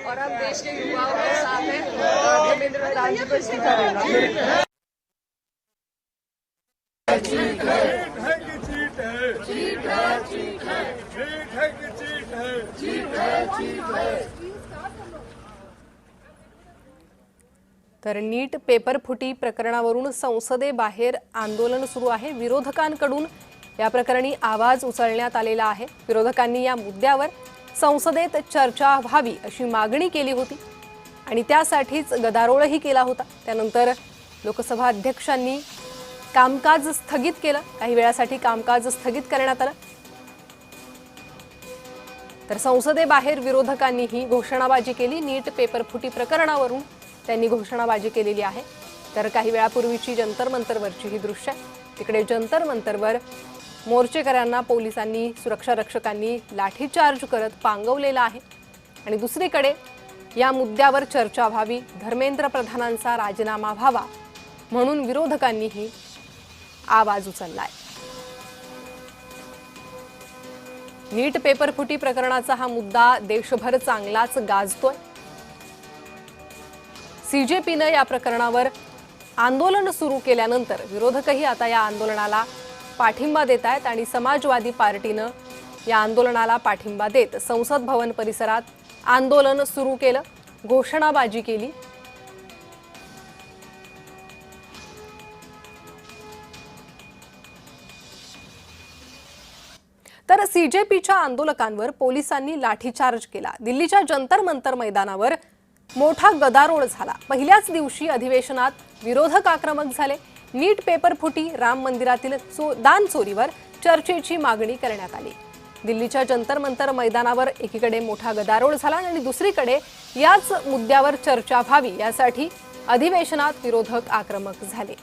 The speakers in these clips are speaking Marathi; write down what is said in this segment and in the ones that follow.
और हम देश के युवाओं के साथ हैं। धर्मेंद्र प्रधान जी को इस्तीफा देना। चीट है कि चीट है, चीट है, चीट है, चीट है कि चीट है, चीट है, चीट है। तर नीट पेपर फुटी प्रकरणावरून संसदेबाहेर आंदोलन सुरू आहे। विरोधकांकडून या प्रकरणी आवाज उचलण्यात आलेला आहे। विरोधकांनी या मुद्द्यावर संसदेत चर्चा व्हावी अशी मागणी केली होती आणि त्यासाठीच गदारोळही केला होता। त्यानंतर लोकसभा अध्यक्षांनी कामकाज स्थगित केलं। काही वेळासाठी कामकाज स्थगित करण्यात आलं। तर संसदेबाहेर विरोधकांनीही घोषणाबाजी केली। नीट पेपर फुटी प्रकरणावरून त्यांनी घोषणाबाजी केलेली आहे। तर काही वेळापूर्वीची जंतर मंतरवरची ही दृश्य आहे। तिकडे जंतर मंतरवर मोर्चेकऱ्यांना पोलिसांनी सुरक्षा रक्षकांनी लाठीचार्ज करत पांगवलेला आहे आणि दुसरीकडे या मुद्द्यावर चर्चा व्हावी, धर्मेंद्र प्रधानांचा राजीनामा व्हावा म्हणून विरोधकांनीही आवाज उचललाय। नीट पेपर फुटी प्रकरणाचा हा मुद्दा देशभर चांगलाच गाजतोय। सीजेपीने या प्रकरणावर आंदोलन सुरू केल्यानंतर विरोधकही आता या आंदोलनाला पाठिंबा देत आहेत आणि समाजवादी पार्टीनं या आंदोलनाला पाठिंबा देत संसद भवन परिसरात आंदोलन सुरू केलं, घोषणाबाजी केली। तर सीजेपीच्या आंदोलकांवर पोलिसांनी लाठीचार्ज केला। दिल्लीच्या जंतर मंतर मैदानावर मोठा गदारोळ झाला। पहिल्याच दिवशी अधिवेशनात विरोधक आक्रमक झाले। नीट पेपर फुटी, राम मंदिरातील दान चोरीवर चर्चेची मागणी करण्यात आली। दिल्लीच्या जंतर मंतर मैदानावर एकीकडे मोठा गदारोळ झाला आणि दुसरीकडे याच मुद्द्यावर चर्चा व्हावी यासाठी अधिवेशनात विरोधक आक्रमक झाले।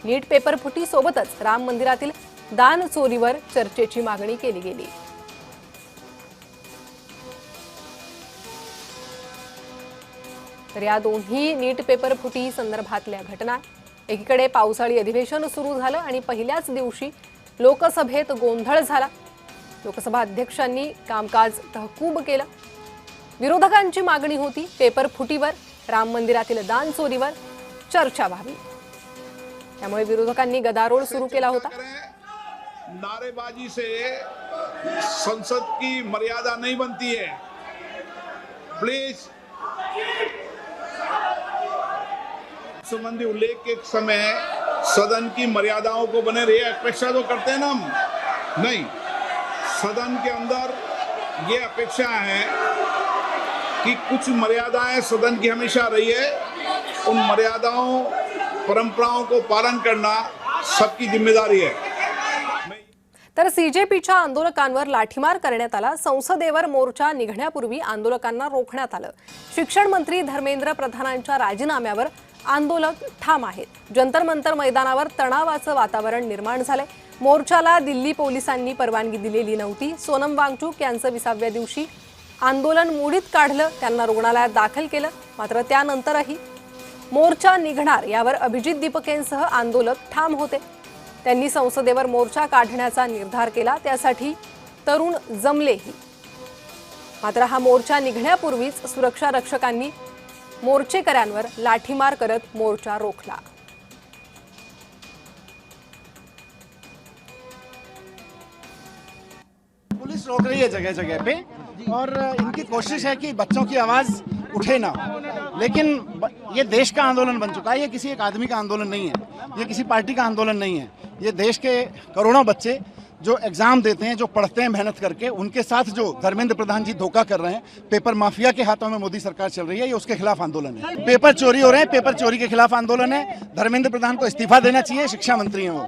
नीट पेपर फुटी सोबतच राम मंदिरातील दान चोरीवर चर्चेची मागणी केली गेली। तर या दोन्ही नीट पेपर फुटी संदर्भातल्या घटना। एकीकडे पावसाळी अधिवेशन सुरू झालं आणि पहिल्याच दिवशी लोकसभेत गोंधळ झाला। लोकसभा अध्यक्षांनी कामकाज तहकूब केलं। विरोधकांची मागणी होती पेपर फुटीवर, राम मंदिरातील दान चोरीवर चर्चा व्हावी। त्यामुळे विरोधकांनी गदारोळ सुरू केला होता। नारेबाजी से संसद की मर्यादा नहीं बनती है। प्लीज संबंधी उल्लेख के समय सदन की मर्यादाओं को बने रहिए। अपेक्षा तो करते हैं ना हम, नहीं, सदन के अंदर ये अपेक्षा है कि कुछ मर्यादाएं सदन की हमेशा रही है। उन मर्यादाओं परंपराओं को पालन करना सबकी जिम्मेदारी है। तर सीजेपीच्या आंदोलकांवर लाठीमार करण्यात आला। संसदेवर मोर्चा निघण्यापूर्वी आंदोलकांना रोखण्यात आलं। शिक्षण मंत्री धर्मेंद्र प्रधानांच्या राजीनाम्यावर आंदोलक ठाम आहेत। जंतर मंतर मैदानावर तणावाचं वातावरण निर्माण झालंय। मोर्चाला दिल्ली पोलिसांनी परवानगी दिलेली नव्हती। सोनम वांगचुक यांचं 20व्या दिवशी आंदोलन मोडीत काढलं, त्यांना रुग्णालयात दाखल केलं। मात्र त्यानंतरही मोर्चा निघणार यावर अभिजित दीपकेंसह आंदोलक ठाम होते। त्यांनी संसदेवर मोर्चा काढण्याचा निर्धार केला, त्यासाठी तरुण जमलेही। मात्र हा मोर्चा निघण्यापूर्वीच सुरक्षा रक्षकांनी मोर्चेकऱ्यांवर लाठीमार करत मोर्चा रोखला। पुलिस रोक रही है जगह जगह पे और इनकी कोशिश है कि बच्चों की आवाज उठे ना, लेकिन ये देश का आंदोलन बन चुका है। ये किसी एक आदमी का आंदोलन नहीं है, ये किसी पार्टी का आंदोलन नहीं है। ये देश के करोड़ों बच्चे जो एग्जाम देते हैं, जो पढ़ते हैं मेहनत करके, उनके साथ जो धर्मेंद्र प्रधान जी धोखा कर रहे हैं, पेपर माफिया के हाथों में मोदी सरकार चल रही है, ये उसके खिलाफ आंदोलन है। पेपर चोरी हो रहे हैं, पेपर चोरी के खिलाफ आंदोलन है। धर्मेंद्र प्रधान को इस्तीफा देना चाहिए, शिक्षा मंत्री हैं वो।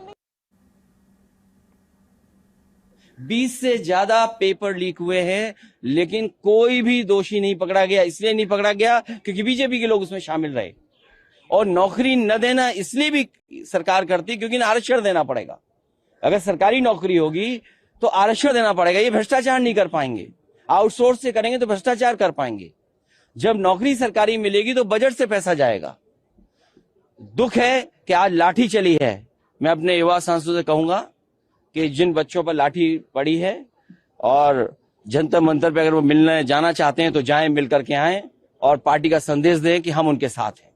20 से ज्यादा पेपर लीक हुए हैं, लेकिन कोई भी दोषी नहीं पकड़ा गया। इसलिए नहीं पकड़ा गया क्योंकि बीजेपी के लोग उसमें शामिल रहे। और नौकरी न देना इसलिए भी सरकार करती क्योंकि आरक्षण देना पड़ेगा। अगर सरकारी नौकरी होगी तो आरक्षण देना पड़ेगा। ये भ्रष्टाचार नहीं कर पाएंगे। आउटसोर्स से करेंगे तो भ्रष्टाचार कर पाएंगे। जब नौकरी सरकारी मिलेगी तो बजट से पैसा जाएगा। दुख है कि आज लाठी चली है। मैं अपने युवा सांसदों से कहूंगा कि जिन बच्चों पर लाठी पड़ी है और जंतर मंतर पे अगर वो मिलने जाना चाहते हैं तो जाएं, मिल करके आएं। और पार्टी का संदेश दें कि हम उनके साथ हैं।